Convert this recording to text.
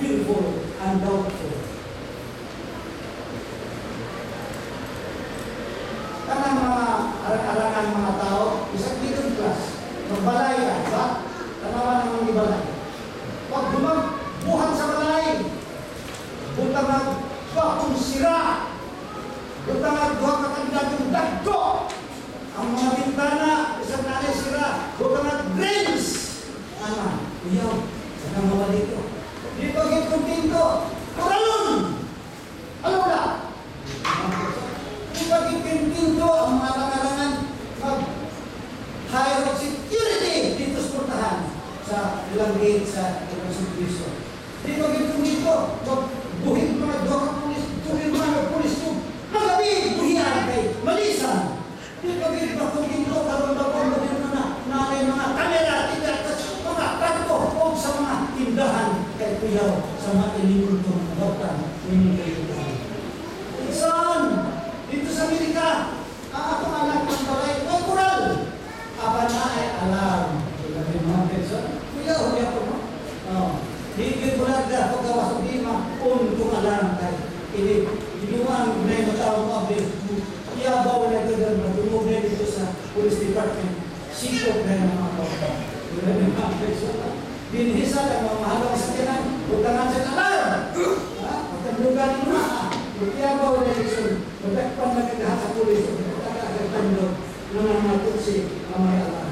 fearful and doubtful. Kanang mga arang-arangan mga tao, isang middle class, magbalay ka, ba? Tanawa ng mga balay. Pag buhat sa balay, butang nagwakong sira, butang nagwak na kandidatong dagko, ang mga bintana, isang nanay sira, butang nag-drains. Ano? Uyaw, saan mga dito? Dito agad kong pinto, kuralon! Ano na? Dito agad kong pinto, ang mga langalangan, mag-hire of security dito sa portahan sa ilang gate sa ilang serviso. Dito agad kong dito, buhin mga doka pulis, tuhin mga pulis ko, magabi, buhian kay malisan. Dito agad kong dito, karoon-karoon mo din na mga kamera, mga kanto, o sa mga tindahan kay kuyaw sa mga ilimuntong doktan ni Kayo. Saan? Dito sa Amerika, ang akong anak ng balay, may kural. Aba na ay alarm. Sabi mga person, kuyaw, huwag ako mo. Higit mo lang ka, pagkawas ng lima, kung alarm tayo. Inuwan na yung matawang public. Iyabaw na ito doon, matulog na dito sa police department. Sikop na yung mga doktan. Binhisa lang mga mahalong sa tiyanan, butangan sa alarm. Magtandugan mo na. Magtiyabaw na yung magtakpan na kagahan sa pulis. Magtakpan na yung mga tutsi, mga alarm.